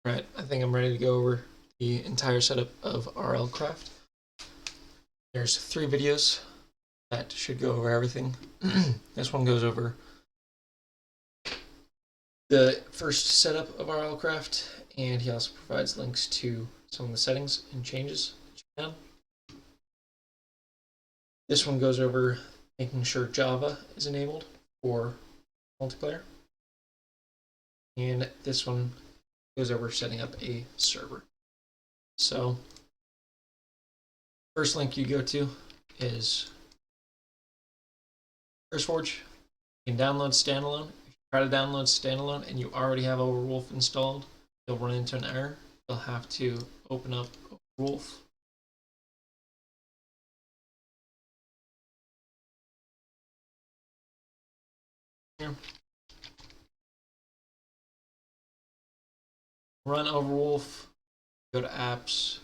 Alright, I think I'm ready to go over the entire setup of rlcraft. There's 3 videos that should go over everything. This one goes over the first setup of rlcraft, and he also provides links to some of the settings and changes that you can. This one goes over making sure Java is enabled for multiplayer. And this one goes over setting up a server. So, first link you go to is curseforge. You can download standalone. If you try to download standalone and you already have Overwolf installed, you'll run into an error. You'll have to open up Overwolf. Here. Run Overwolf, go to apps,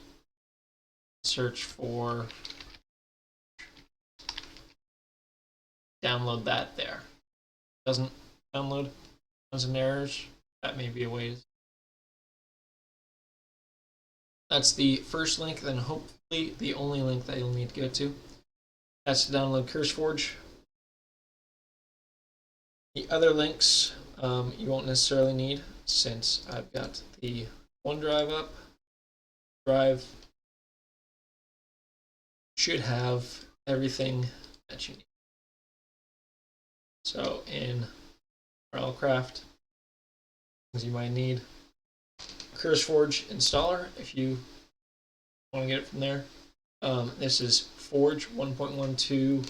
search for, download that there. Doesn't download, tons of errors. That may be a way. That's the first link, then hopefully the only link that you'll need to go to. That's to download curseforge. The other links you won't necessarily need, since I've got the OneDrive up. Drive should have everything that you need. So in rlcraft, things you might need: curseforge installer if you want to get it from there. This is Forge 1.12.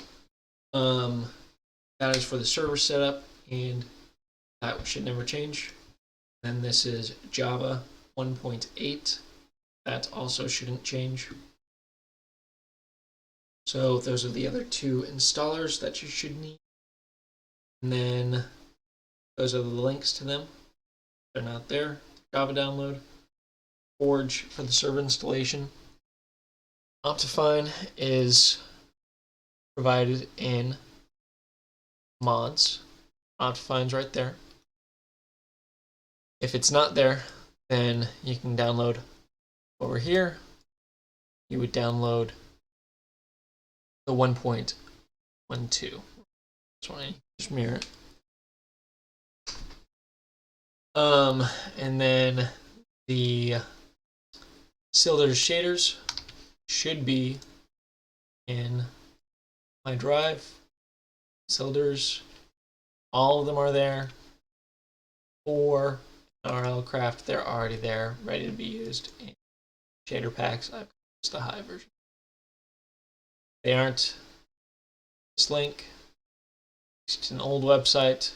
That is for the server setup, and that should never change. Then this is Java 1.8. That also shouldn't change. So those are the other 2 installers that you should need. And then those are the links to them. They're not there. Java download, Forge for the server installation. Optifine is provided in mods. Optifine's right there. If it's not there, then you can download over here. You would download the 1.12. This one, just mirror it. And then the sildurs shaders should be in my drive. Sildurs, all of them are there. For rlcraft, they're already there, ready to be used in shader packs. I've used the high version. They aren't this link. It's an old website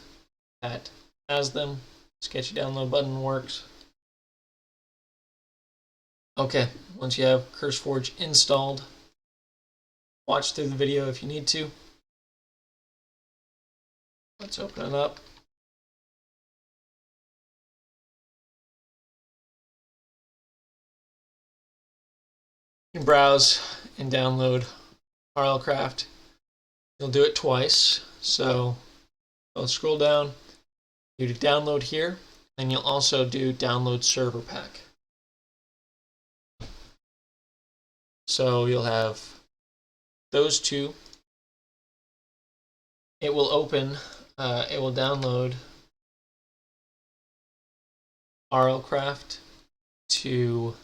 that has them. Sketchy download button works. Okay, once you have curseforge installed, watch through the video if you need to. Let's open it up. You can browse and download rlcraft. You'll do it twice. So I'll scroll down, do download here, and you'll also do download server pack. So you'll have those 2. It will open, it will download rlcraft to,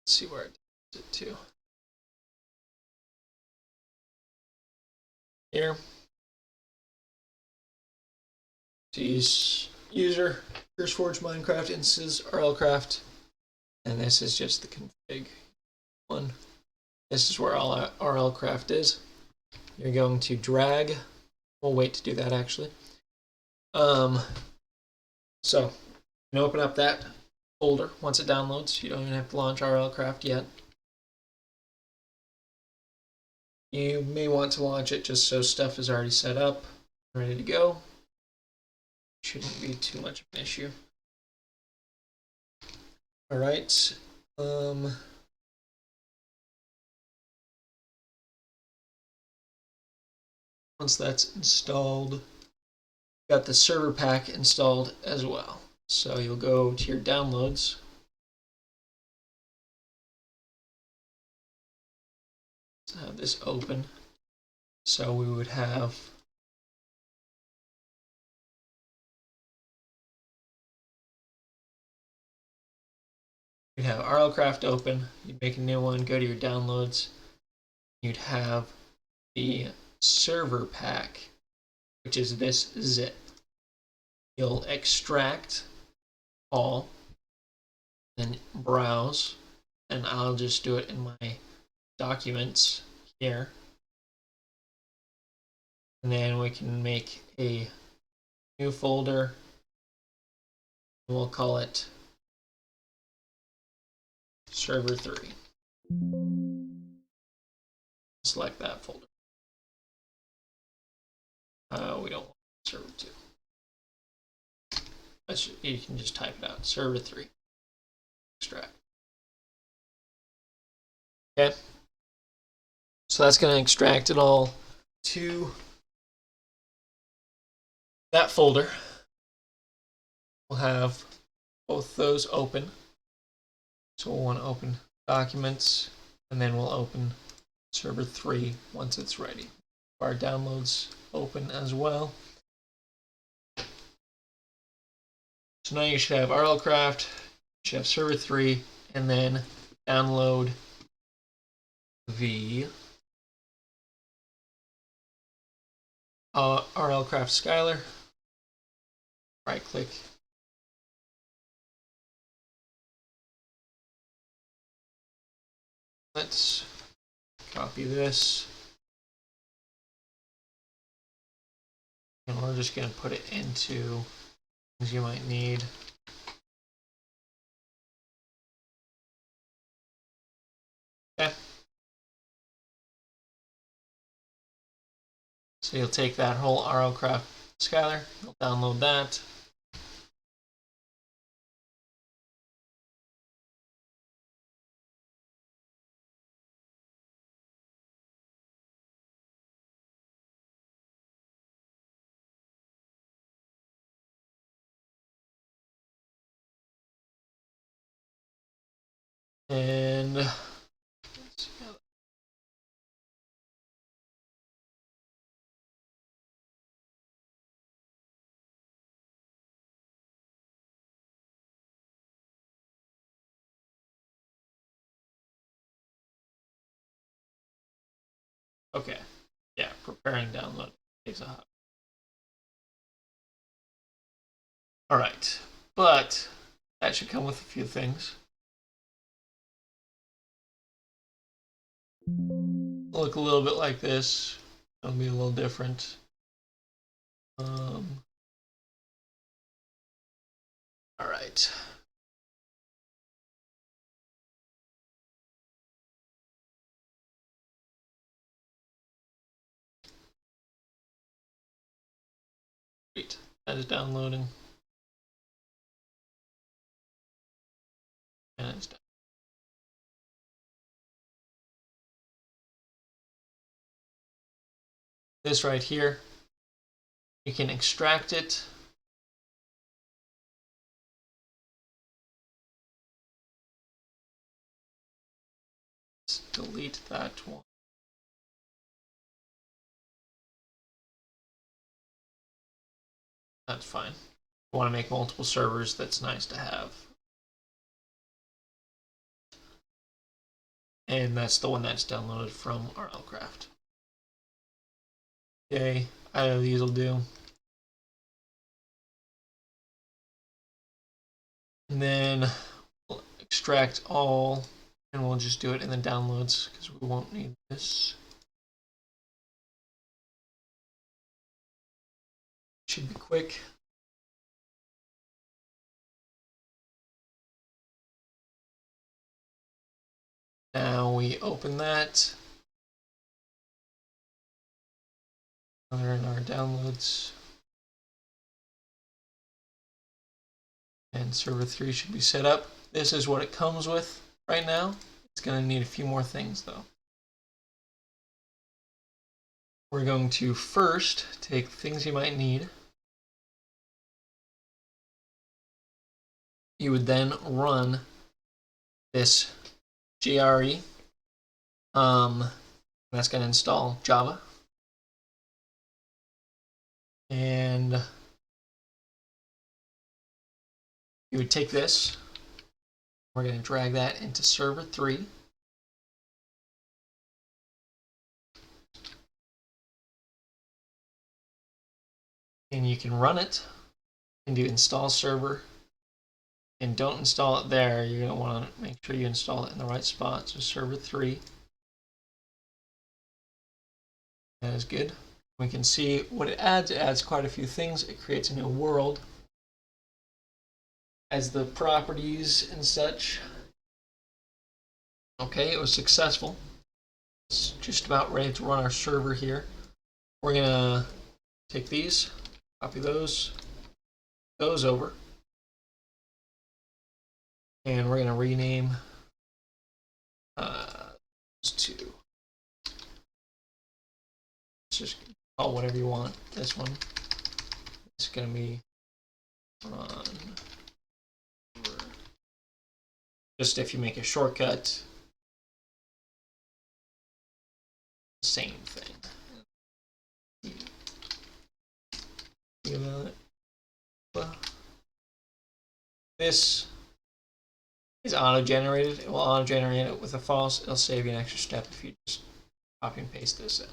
let's see where it does it to. Here. To use user, curseforge Minecraft instances, rlcraft, and this is just the config one. This is where all rlcraft is. You're going to drag. We'll wait to do that actually. So you can open up that folder once it downloads. You don't even have to launch rlcraft yet. You may want to launch it just so stuff is already set up, ready to go. Shouldn't be too much of an issue. All right. Once that's installed, got the server pack installed as well. So you'll go to your downloads. Have this open. So we would have rlcraft open. You'd make a new one, go to your downloads. You'd have the server pack, which is this zip. You'll extract all, then browse, and I'll just do it in my documents here. And then we can make a new folder, and we'll call it server 3. Select that folder. We don't want server 2. You can just type it out, server 3. Extract. Okay. So that's going to extract it all to that folder. We'll have both those open. So we'll want to open documents, and then we'll open server 3 once it's ready. Our downloads open as well. So now you should have rlcraft, you should have server 3, and then download the rlcraft Skylar. Right click. Let's copy this. And we're just going to put it into things you might need. Okay. So you'll take that whole rlcraft Skylar, you'll download that. And okay, yeah, preparing download takes a hot. All right, but that should come with a few things. Look a little bit like this. It'll be a little different. All right. Great. That is downloading. And it's done. This right here, you can extract it. Let's delete that one. That's fine. You want to make multiple servers, that's nice to have. And that's the one that's downloaded from rlcraft. Okay, either of these will do. And then we'll extract all, and we'll just do it in the downloads because we won't need this. Should be quick. Now we open that. They're in our downloads. And server 3 should be set up. This is what it comes with right now. It's going to need a few more things though. We're going to first take things you might need. you would then run this GRE. That's going to install Java. And you would take this. We're going to drag that into server 3. And you can run it and do install server. And don't install it there. You're going to want to make sure you install it in the right spot. So server 3. That is good. We can see what it adds. It adds quite a few things. It creates a new world. As the properties and such. Okay, it was successful. It's just about ready to run our server here. We're going to take these, copy those over. And we're going to rename those two. Just call whatever you want. This one is going to be run. Just if you make a shortcut, same thing. This is auto-generated. It will auto-generate it with a false. It'll save you an extra step if you just copy and paste this in.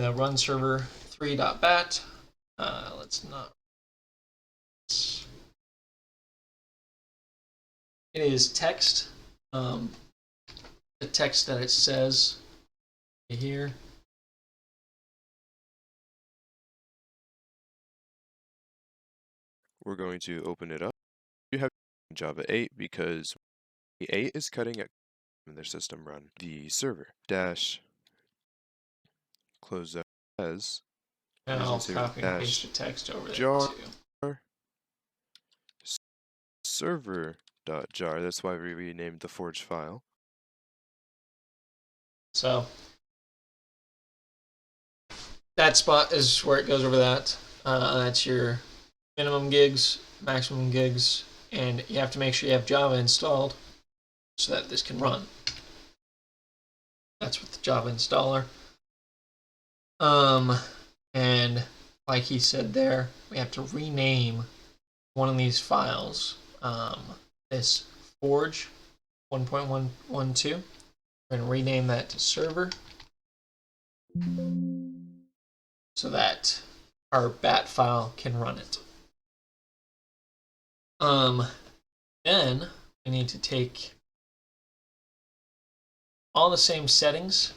The run server 3.bat. Let's not. It is text. The text that it says here. We're going to open it up. You have Java 8 because 8 is cutting it in their system run. The server dash close that as. And I'll copy and paste the text over there jar too. server.jar. That's why we renamed the forge file. So that spot is where it goes over that. That's your minimum gigs, maximum gigs, and you have to make sure you have Java installed so that this can run. That's with the Java installer. And like he said there, we have to rename one of these files. This forge 1.112. We're going to rename that to server so that our bat file can run it. Then we need to take all the same settings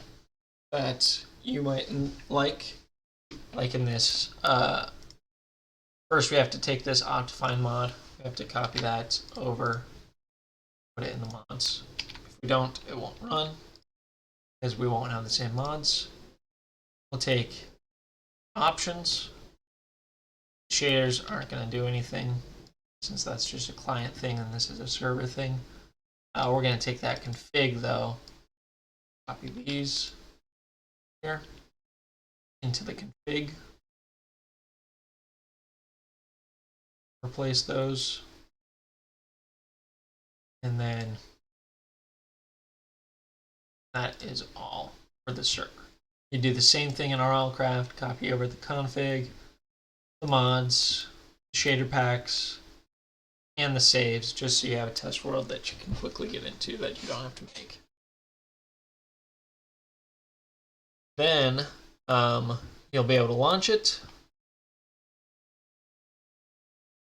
that you might like in this. First, we have to take this optifine mod. We have to copy that over, put it in the mods. If we don't, it won't run because we won't have the same mods. We'll take options. Shaders aren't going to do anything since that's just a client thing and this is a server thing. We're going to take that config though, copy these here into the config, replace those, and then that is all for the server. You do the same thing in rlcraft, copy over the config, the mods, the shader packs, and the saves, just so you have a test world that you can quickly get into that you don't have to make. Then you'll be able to launch it.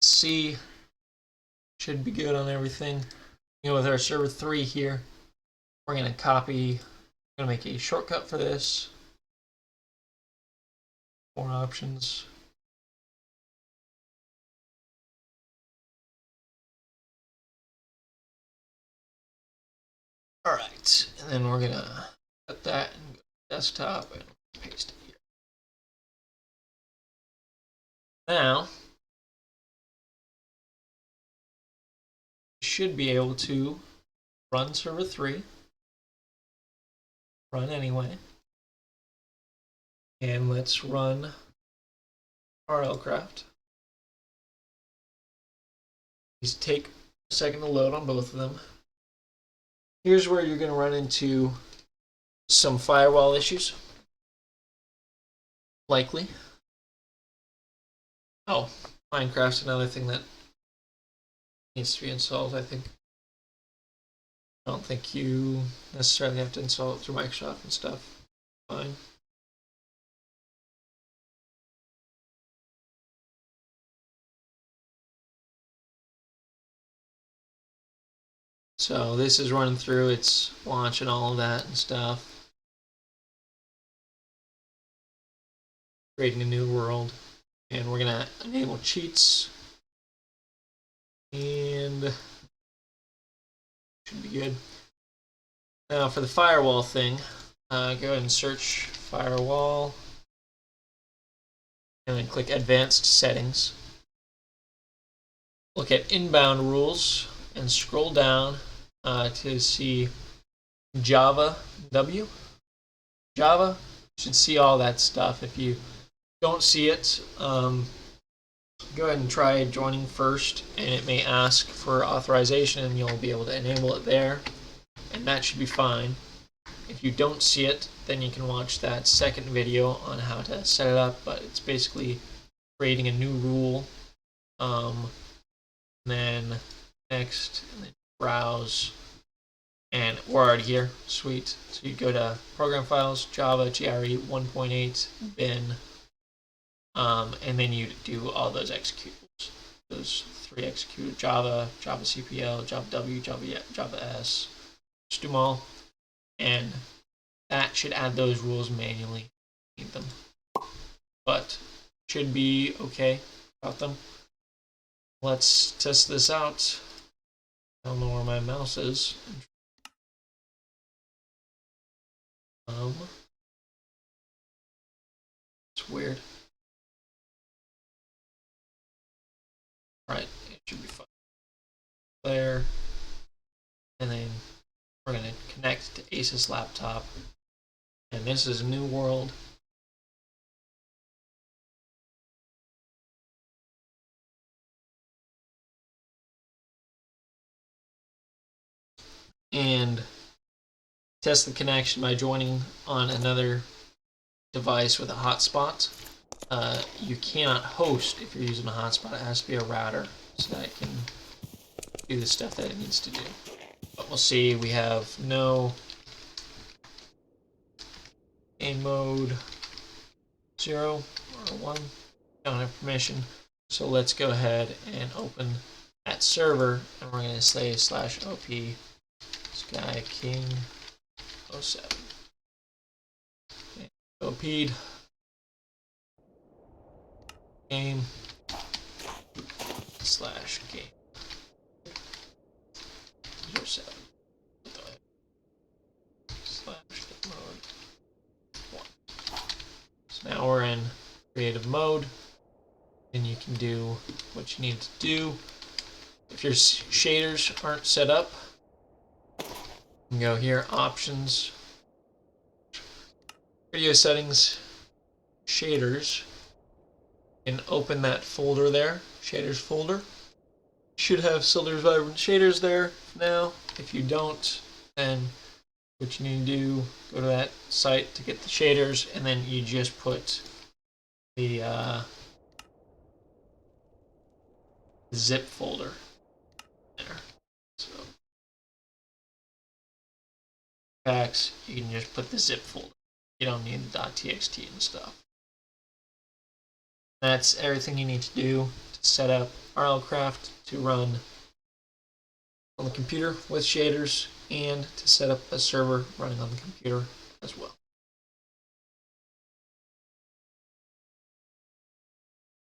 See, should be good on everything. With our server 3 here, we're going to copy, I'm going to make a shortcut for this. 4 options. All right, and then we're going to cut that and go to desktop and paste it here. Now, you should be able to run server 3, run anyway, and let's run rlcraft. These take a second to load on both of them. Here's where you're going to run into some firewall issues. Likely. Oh, Minecraft's another thing that needs to be installed, I think. I don't think you necessarily have to install it through Microsoft and stuff. Fine. So this is running through, it's launching all of that and stuff. Creating a new world. And we're going to enable cheats. And should be good. Now for the firewall thing, go ahead and search firewall. And then click advanced settings. Look at inbound rules and scroll down to see Java W. Java, you should see all that stuff. If you don't see it, go ahead and try joining first, and it may ask for authorization, and you'll be able to enable it there, and that should be fine. If you don't see it, then you can watch that second video on how to set it up, but it's basically creating a new rule, then next, and then browse, and we're already here. Sweet. So you go to Program Files, Java, GRE 1.8, bin, and then you do all those executables. Those three execute Java, Java CPL, Java W, Java S. Just do them all, and that should add those rules manually. Need them, but should be okay about them. Let's test this out. I don't know where my mouse is. It's weird. Right, it should be fine. There, and then we're gonna connect to Asus laptop, and this is a new world. And test the connection by joining on another device with a hotspot. You cannot host if you're using a hotspot. It has to be a router so that it can do the stuff that it needs to do. But we'll see, we have no game mode 0 or 1. Don't have permission. So let's go ahead and open that server, and we're going to say /op Sky King 07. OP'd game /game 07 /mode 1. So now we're in creative mode, and you can do what you need to do. If your shaders aren't set up, you can go here, options, video settings, shaders, and open that folder there, shaders folder. Should have Sildurs Vibrant Shaders there now. If you don't, then what you need to do, go to that site to get the shaders, and then you just put the zip folder there. So packs, you can just put the zip folder. You don't need the .txt and stuff. That's everything you need to do to set up rlcraft to run on the computer with shaders, and to set up a server running on the computer as well.